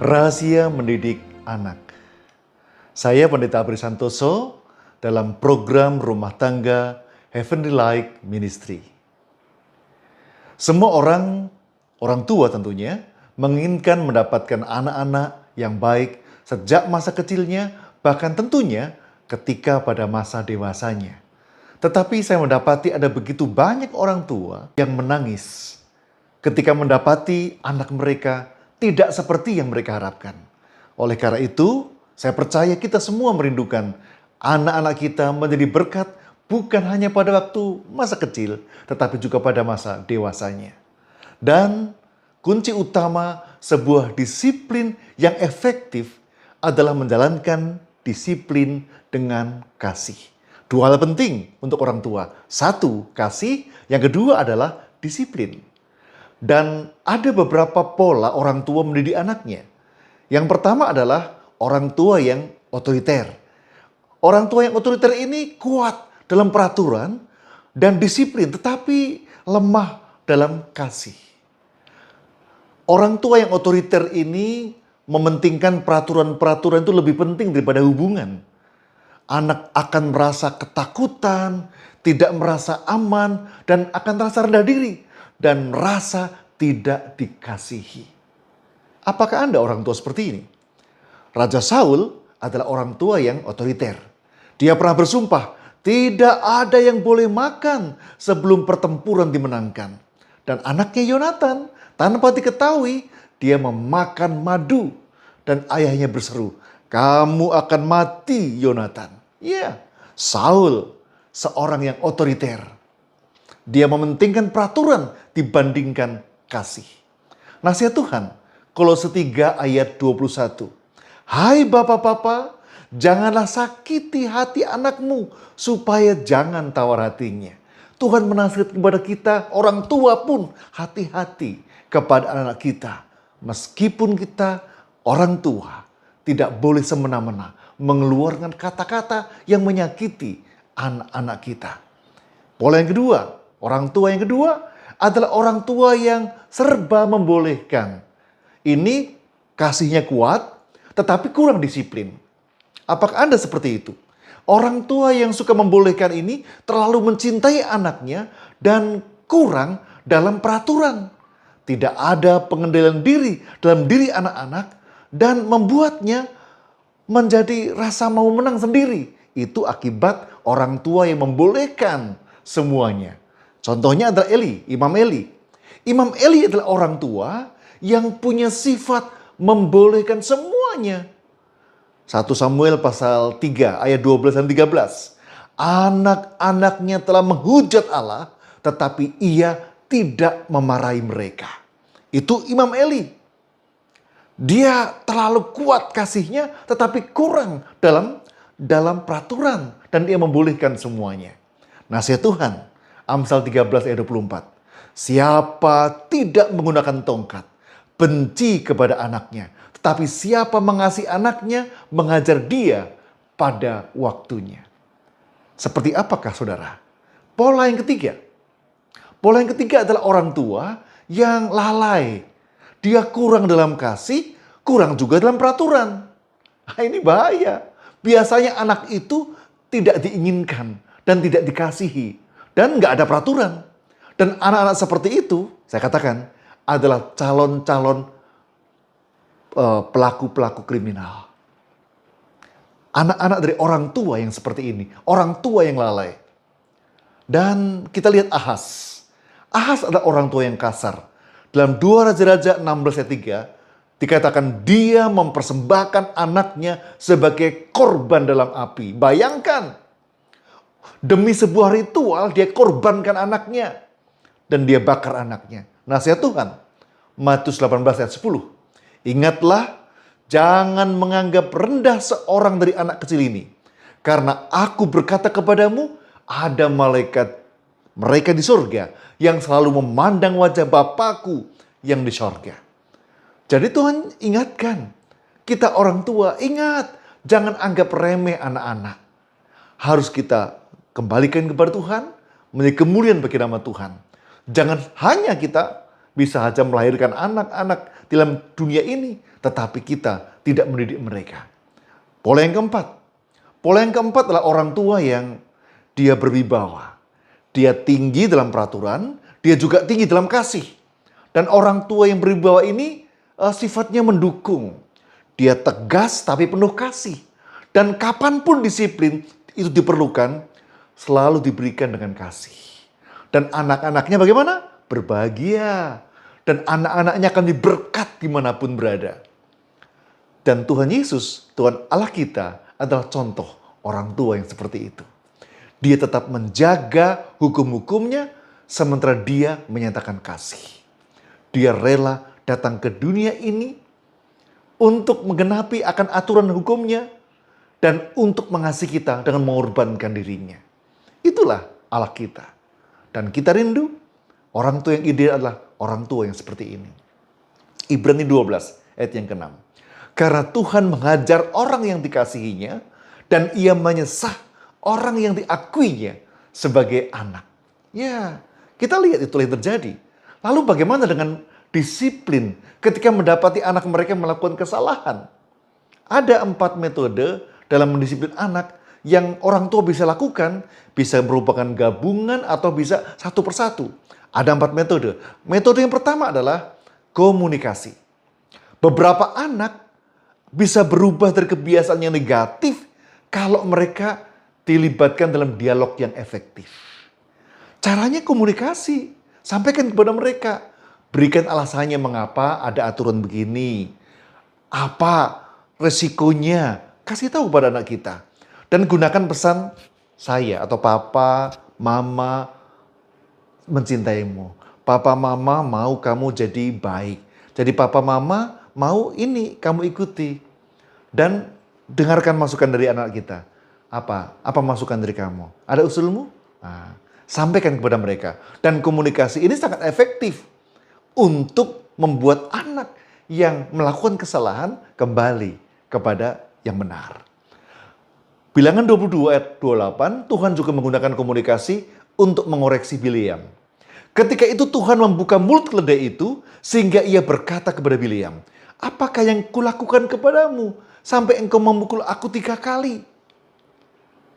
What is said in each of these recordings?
Rahasia mendidik anak. Saya Pendeta Abri Santoso dalam program Rumah Tangga Heavenly Light Ministry. Semua orang tua tentunya, menginginkan mendapatkan anak-anak yang baik sejak masa kecilnya, bahkan tentunya ketika pada masa dewasanya. Tetapi saya mendapati ada begitu banyak orang tua yang menangis ketika mendapati anak mereka tidak seperti yang mereka harapkan. Oleh karena itu, saya percaya kita semua merindukan anak-anak kita menjadi berkat bukan hanya pada waktu masa kecil, tetapi juga pada masa dewasanya. Dan kunci utama sebuah disiplin yang efektif adalah menjalankan disiplin dengan kasih. Dua hal penting untuk orang tua. Satu, kasih. Yang kedua adalah disiplin. Dan ada beberapa pola orang tua mendidik anaknya. Yang pertama adalah orang tua yang otoriter. Orang tua yang otoriter ini kuat dalam peraturan dan disiplin, tetapi lemah dalam kasih. Orang tua yang otoriter ini mementingkan peraturan-peraturan itu lebih penting daripada hubungan. Anak akan merasa ketakutan, tidak merasa aman, dan akan terasa rendah diri, dan merasa tidak dikasihi. Apakah Anda orang tua seperti ini? Raja Saul adalah orang tua yang otoriter. Dia pernah bersumpah, tidak ada yang boleh makan sebelum pertempuran dimenangkan. Dan anaknya Yonatan, tanpa diketahui, dia memakan madu. Dan ayahnya berseru, kamu akan mati, Yonatan. Ya, Saul, seorang yang otoriter. Dia mementingkan peraturan dibandingkan kasih. Nasihat Tuhan, Kolose 3 ayat 21. Hai bapak-bapak, janganlah sakiti hati anakmu supaya jangan tawar hatinya. Tuhan menasihatkan kepada kita, orang tua pun hati-hati kepada anak kita. Meskipun kita orang tua, tidak boleh semena-mena mengeluarkan kata-kata yang menyakiti anak-anak kita. Pola yang kedua, orang tua yang kedua adalah orang tua yang serba membolehkan. Ini kasihnya kuat, tetapi kurang disiplin. Apakah Anda seperti itu? Orang tua yang suka membolehkan ini terlalu mencintai anaknya dan kurang dalam peraturan. Tidak ada pengendalian diri dalam diri anak-anak dan membuatnya menjadi rasa mau menang sendiri. Itu akibat orang tua yang membolehkan semuanya. Contohnya adalah Imam Eli. Imam Eli adalah orang tua yang punya sifat membolehkan semuanya. 1 Samuel pasal 3 ayat 12 dan 13. Anak-anaknya telah menghujat Allah, tetapi ia tidak memarahi mereka. Itu Imam Eli. Dia terlalu kuat kasihnya, tetapi kurang dalam peraturan. Dan dia membolehkan semuanya. Nasihat Tuhan, Amsal 13 ayat 24. Siapa tidak menggunakan tongkat, benci kepada anaknya. Tetapi siapa mengasihi anaknya, mengajar dia pada waktunya. Seperti apakah saudara? Pola yang ketiga. Pola yang ketiga adalah orang tua yang lalai. Dia kurang dalam kasih, kurang juga dalam peraturan. Nah, ini bahaya. Biasanya anak itu tidak diinginkan dan tidak dikasihi. Dan nggak ada peraturan. Dan anak-anak seperti itu, saya katakan, adalah calon-calon pelaku-pelaku kriminal. Anak-anak dari orang tua yang seperti ini. Orang tua yang lalai. Dan kita lihat Ahaz. Ahaz adalah orang tua yang kasar. Dalam 2 Raja-Raja 16 ayat 3, dikatakan dia mempersembahkan anaknya sebagai korban dalam api. Bayangkan, demi sebuah ritual dia korbankan anaknya. Dan dia bakar anaknya. Nasihat Tuhan, Matius 18 ayat 10. Ingatlah, jangan menganggap rendah seorang dari anak kecil ini. Karena aku berkata kepadamu, ada malaikat mereka di surga yang selalu memandang wajah Bapakku yang di surga. Jadi Tuhan ingatkan, kita orang tua ingat, jangan anggap remeh anak-anak. Harus kita kembalikan kepada Tuhan, menjadi kemuliaan bagi nama Tuhan. Jangan hanya kita bisa saja melahirkan anak-anak dalam dunia ini, tetapi kita tidak mendidik mereka. Pola yang keempat. Pola yang keempat adalah orang tua yang dia berwibawa. Dia tinggi dalam peraturan, dia juga tinggi dalam kasih. Dan orang tua yang berwibawa ini sifatnya mendukung. Dia tegas tapi penuh kasih. Dan kapanpun disiplin itu diperlukan, selalu diberikan dengan kasih. Dan anak-anaknya bagaimana? Berbahagia. Dan anak-anaknya akan diberkat dimanapun berada. Dan Tuhan Yesus, Tuhan Allah kita adalah contoh orang tua yang seperti itu. Dia tetap menjaga hukum-hukumnya sementara dia menyatakan kasih. Dia rela datang ke dunia ini untuk menggenapi akan aturan hukumnya dan untuk mengasihi kita dengan mengorbankan dirinya. Itulah Allah kita. Dan kita rindu orang tua yang ideal adalah orang tua yang seperti ini. Ibrani 12 ayat yang ke-6. Karena Tuhan mengajar orang yang dikasihinya dan ia menyesah orang yang diakuinya sebagai anak. Ya, kita lihat itulah yang terjadi. Lalu bagaimana dengan disiplin ketika mendapati anak mereka melakukan kesalahan? Ada 4 metode dalam mendisiplin anak yang orang tua bisa lakukan. Bisa merupakan gabungan atau bisa satu persatu. Ada 4 metode. Metode yang pertama adalah komunikasi. Beberapa anak bisa berubah dari kebiasaan yang negatif kalau mereka dilibatkan dalam dialog yang efektif. Caranya komunikasi. Sampaikan kepada mereka. Berikan alasannya mengapa ada aturan begini. Apa resikonya. Kasih tahu pada anak kita. Dan gunakan pesan saya atau papa, mama mencintaimu. Papa, mama mau kamu jadi baik. Jadi papa, mama mau ini kamu ikuti. Dan dengarkan masukan dari anak kita. Apa masukan dari kamu? Ada usulmu? Nah, sampaikan kepada mereka. Dan komunikasi ini sangat efektif untuk membuat anak yang melakukan kesalahan kembali kepada yang benar. Bilangan 22 ayat 28, Tuhan juga menggunakan komunikasi untuk mengoreksi Bileam. Ketika itu Tuhan membuka mulut keledai itu sehingga ia berkata kepada Bileam, apakah yang kulakukan kepadamu sampai engkau memukul aku 3 kali?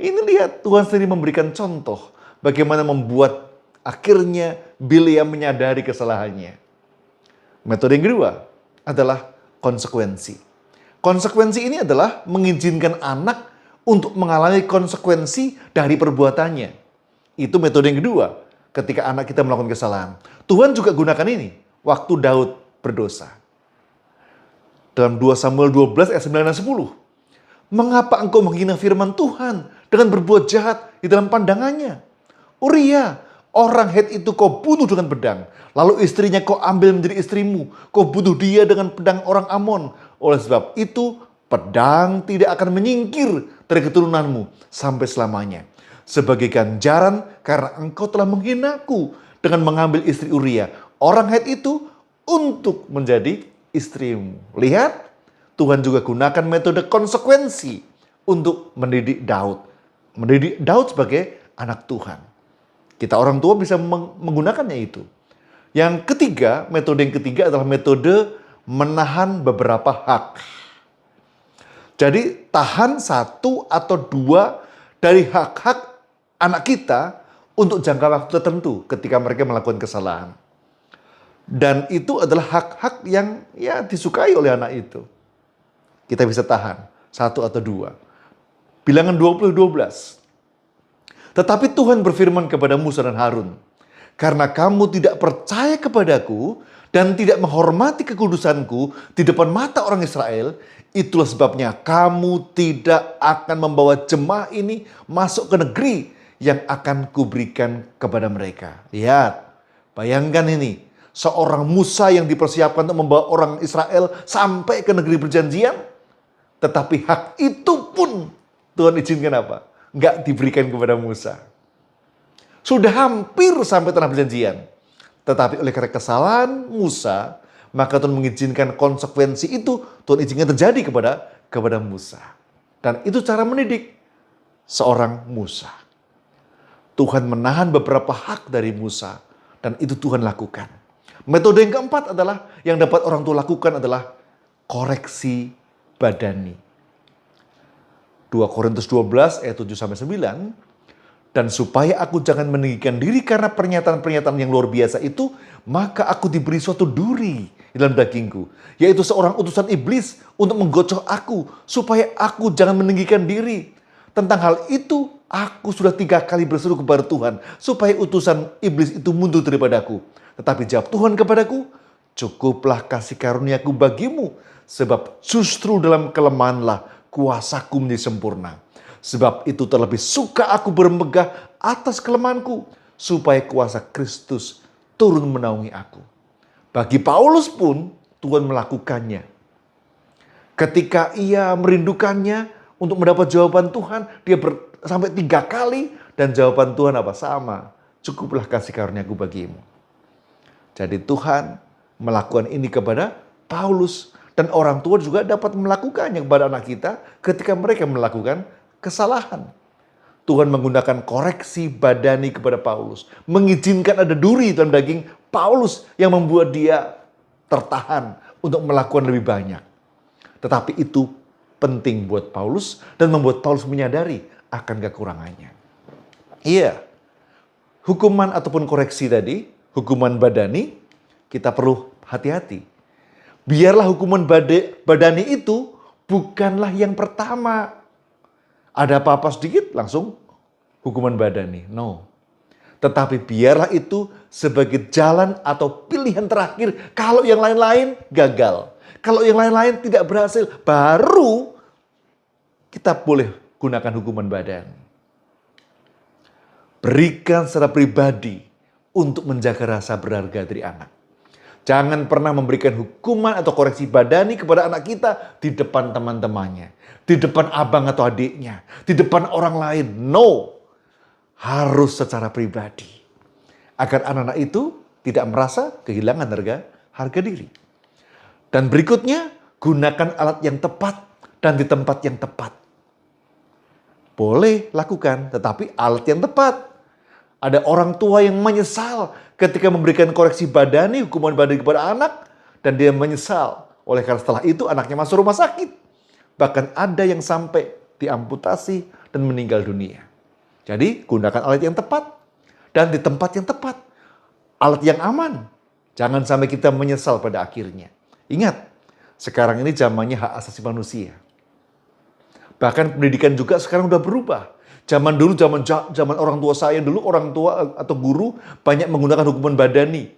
Ini lihat Tuhan sendiri memberikan contoh bagaimana membuat akhirnya Bileam menyadari kesalahannya. Metode yang kedua adalah konsekuensi. Konsekuensi ini adalah mengizinkan anak untuk mengalami konsekuensi dari perbuatannya. Itu metode yang kedua ketika anak kita melakukan kesalahan. Tuhan juga gunakan ini waktu Daud berdosa. Dalam 2 Samuel 12 ayat 9 dan 10. Mengapa engkau menghina firman Tuhan dengan berbuat jahat di dalam pandangannya? Uria, orang Het itu kau bunuh dengan pedang. Lalu istrinya kau ambil menjadi istrimu. Kau bunuh dia dengan pedang orang Amon. Oleh sebab itu, pedang tidak akan menyingkir dari keturunanmu sampai selamanya. Sebagai ganjaran karena engkau telah menghinaku dengan mengambil istri Uria, orang Het itu untuk menjadi istrimu. Lihat, Tuhan juga gunakan metode konsekuensi untuk mendidik Daud. Mendidik Daud sebagai anak Tuhan. Kita orang tua bisa menggunakannya itu. Yang ketiga, metode yang ketiga adalah metode menahan beberapa hak. Jadi tahan 1 atau 2 dari hak-hak anak kita untuk jangka waktu tertentu ketika mereka melakukan kesalahan. Dan itu adalah hak-hak yang disukai oleh anak itu. Kita bisa tahan 1 atau 2. Bilangan 20:12. Tetapi Tuhan berfirman kepada Musa dan Harun, karena kamu tidak percaya kepadaku dan tidak menghormati kekudusanku di depan mata orang Israel, itulah sebabnya kamu tidak akan membawa jemaah ini masuk ke negeri yang akan kuberikan kepada mereka. Lihat, bayangkan ini. Seorang Musa yang dipersiapkan untuk membawa orang Israel sampai ke negeri perjanjian. Tetapi hak itu pun Tuhan izinkan apa? Nggak diberikan kepada Musa. Sudah hampir sampai tanah perjanjian. Tetapi oleh karena kesalahan Musa, maka Tuhan mengizinkan konsekuensi itu Tuhan izinkan terjadi kepada Musa. Dan itu cara mendidik seorang Musa. Tuhan menahan beberapa hak dari Musa dan itu Tuhan lakukan. Metode yang keempat adalah yang dapat orang tua lakukan adalah koreksi badani. 2 Korintus 12 ayat 7-9, dan supaya aku jangan meninggikan diri karena pernyataan-pernyataan yang luar biasa itu, maka aku diberi suatu duri di dalam dagingku, yaitu seorang utusan iblis untuk menggocok aku, supaya aku jangan meninggikan diri. Tentang hal itu, aku sudah 3 kali berseru kepada Tuhan, supaya utusan iblis itu mundur daripadaku. Tetapi jawab Tuhan kepadaku, cukuplah kasih karuniaku bagimu, sebab justru dalam kelemahanlah kuasaku menjadi sempurna. Sebab itu terlebih suka aku bermegah atas kelemahanku, supaya kuasa Kristus turun menaungi aku. Bagi Paulus pun Tuhan melakukannya. Ketika ia merindukannya untuk mendapat jawaban Tuhan, dia sampai 3 kali, dan jawaban Tuhan apa? Sama, cukuplah kasih karuniaku bagimu. Jadi Tuhan melakukan ini kepada Paulus, dan orang tua juga dapat melakukannya kepada anak kita ketika mereka melakukan kesalahan. Tuhan menggunakan koreksi badani kepada Paulus, mengizinkan ada duri dalam daging Paulus yang membuat dia tertahan untuk melakukan lebih banyak. Tetapi itu penting buat Paulus dan membuat Paulus menyadari akan kekurangannya. Iya, hukuman ataupun koreksi tadi, hukuman badani, kita perlu hati-hati. Biarlah hukuman badani itu bukanlah yang pertama. Ada apa-apa sedikit, langsung hukuman badani. No. Tetapi biarlah itu sebagai jalan atau pilihan terakhir. Kalau yang lain-lain gagal. Kalau yang lain-lain tidak berhasil, baru kita boleh gunakan hukuman badani. Berikan secara pribadi untuk menjaga rasa berharga dari anak. Jangan pernah memberikan hukuman atau koreksi badani kepada anak kita di depan teman-temannya, di depan abang atau adiknya, di depan orang lain. No, harus secara pribadi. Agar anak-anak itu tidak merasa kehilangan harga diri. Dan berikutnya, gunakan alat yang tepat dan di tempat yang tepat. Boleh lakukan, tetapi alat yang tepat. Ada orang tua yang menyesal ketika memberikan koreksi badani, hukuman badani kepada anak, dan dia menyesal. Oleh karena setelah itu anaknya masuk rumah sakit. Bahkan ada yang sampai diamputasi dan meninggal dunia. Jadi gunakan alat yang tepat dan di tempat yang tepat. Alat yang aman. Jangan sampai kita menyesal pada akhirnya. Ingat, sekarang ini zamannya hak asasi manusia. Bahkan pendidikan juga sekarang udah berubah. Zaman dulu, zaman orang tua saya dulu, orang tua atau guru banyak menggunakan hukuman badani.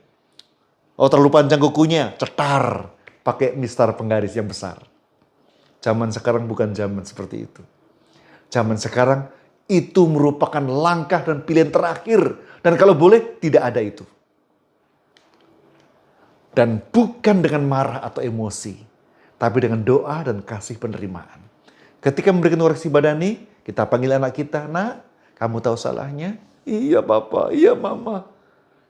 Oh, terlalu panjang kukunya, cetar, pakai mistar penggaris yang besar. Zaman sekarang bukan zaman seperti itu. Zaman sekarang itu merupakan langkah dan pilihan terakhir. Dan kalau boleh, tidak ada itu. Dan bukan dengan marah atau emosi, tapi dengan doa dan kasih penerimaan. Ketika memberikan koreksi badani, kita panggil anak kita, nak, kamu tahu salahnya? Iya Papa, iya Mama.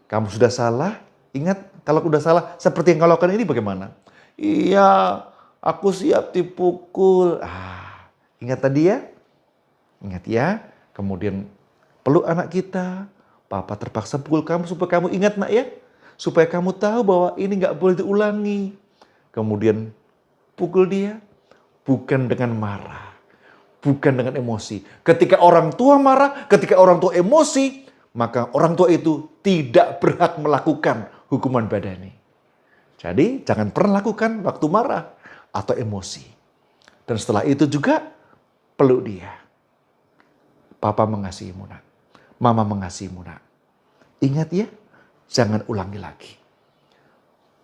Kamu sudah salah? Ingat, kalau sudah salah, seperti yang kau lakukan ini bagaimana? Iya, aku siap dipukul. Ingat tadi ya? Ingat ya? Kemudian peluk anak kita. Papa terpaksa pukul kamu supaya kamu ingat nak ya. Supaya kamu tahu bahwa ini gak boleh diulangi. Kemudian pukul dia. Bukan dengan marah. Bukan dengan emosi. Ketika orang tua marah, ketika orang tua emosi, maka orang tua itu tidak berhak melakukan hukuman badani. Jadi jangan pernah lakukan waktu marah atau emosi. Dan setelah itu juga peluk dia. Papa mengasihimu nak. Mama mengasihimu nak. Ingat ya, jangan ulangi lagi.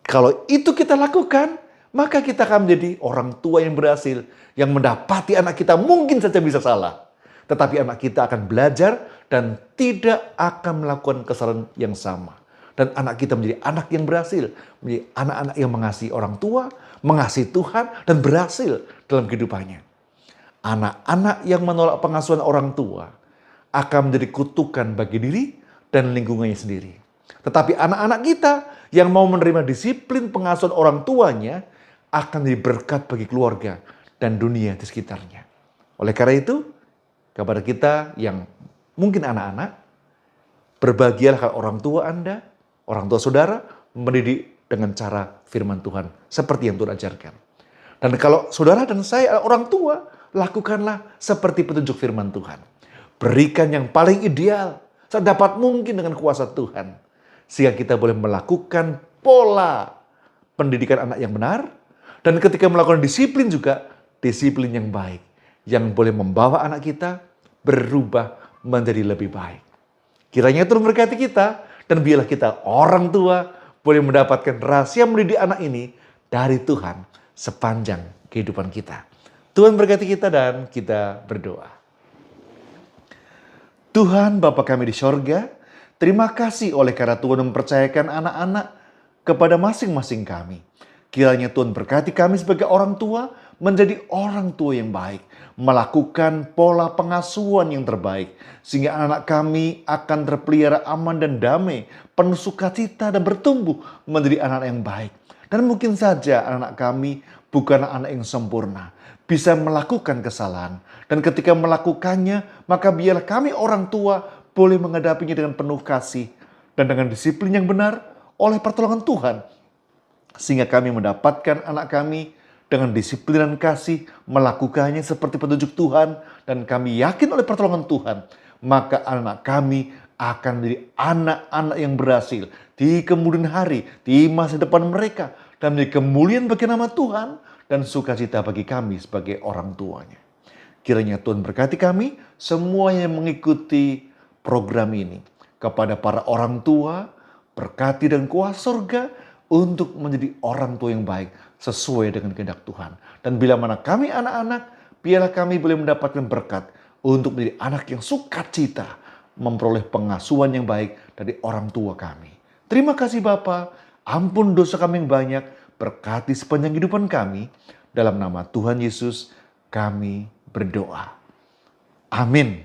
Kalau itu kita lakukan, maka kita akan menjadi orang tua yang berhasil, yang mendapati anak kita mungkin saja bisa salah. Tetapi anak kita akan belajar dan tidak akan melakukan kesalahan yang sama. Dan anak kita menjadi anak yang berhasil, menjadi anak-anak yang mengasihi orang tua, mengasihi Tuhan, dan berhasil dalam kehidupannya. Anak-anak yang menolak pengasuhan orang tua akan menjadi kutukan bagi diri dan lingkungannya sendiri. Tetapi anak-anak kita yang mau menerima disiplin pengasuhan orang tuanya akan jadi berkat bagi keluarga dan dunia di sekitarnya. Oleh karena itu, kepada kita yang mungkin anak-anak, berbahagialah kalau orang tua Anda, orang tua saudara, mendidik dengan cara firman Tuhan seperti yang Tuhan ajarkan. Dan kalau saudara dan saya orang tua, lakukanlah seperti petunjuk firman Tuhan. Berikan yang paling ideal sedapat mungkin dengan kuasa Tuhan. Sehingga kita boleh melakukan pola pendidikan anak yang benar. Dan ketika melakukan disiplin juga, disiplin yang baik. Yang boleh membawa anak kita berubah menjadi lebih baik. Kiranya Tuhan memberkati kita, dan biarlah kita orang tua boleh mendapatkan rahasia mendidik anak ini dari Tuhan sepanjang kehidupan kita. Tuhan berkati kita dan kita berdoa. Tuhan Bapa kami di sorga, terima kasih oleh karena Tuhan mempercayakan anak-anak kepada masing-masing kami. Kiranya Tuhan berkati kami sebagai orang tua menjadi orang tua yang baik, melakukan pola pengasuhan yang terbaik, sehingga anak kami akan terpelihara aman dan damai, penuh sukacita dan bertumbuh menjadi anak yang baik. Dan mungkin saja anak kami bukan anak yang sempurna, bisa melakukan kesalahan. Dan ketika melakukannya, maka biarlah kami orang tua boleh menghadapinya dengan penuh kasih dan dengan disiplin yang benar oleh pertolongan Tuhan. Sehingga kami mendapatkan anak kami dengan disiplin dan kasih melakukannya seperti petunjuk Tuhan. Dan kami yakin oleh pertolongan Tuhan, maka anak kami akan menjadi anak-anak yang berhasil di kemudian hari, di masa depan mereka. Dan menjadi kemuliaan bagi nama Tuhan dan sukacita bagi kami sebagai orang tuanya. Kiranya Tuhan berkati kami semua yang mengikuti program ini. Kepada para orang tua, berkati dan kuasa surga untuk menjadi orang tua yang baik sesuai dengan kehendak Tuhan. Dan bila mana kami anak-anak, biarlah kami boleh mendapatkan berkat untuk menjadi anak yang sukacita, memperoleh pengasuhan yang baik dari orang tua kami. Terima kasih Bapa, ampun dosa kami yang banyak, berkati sepanjang kehidupan kami. Dalam nama Tuhan Yesus kami berdoa. Amin.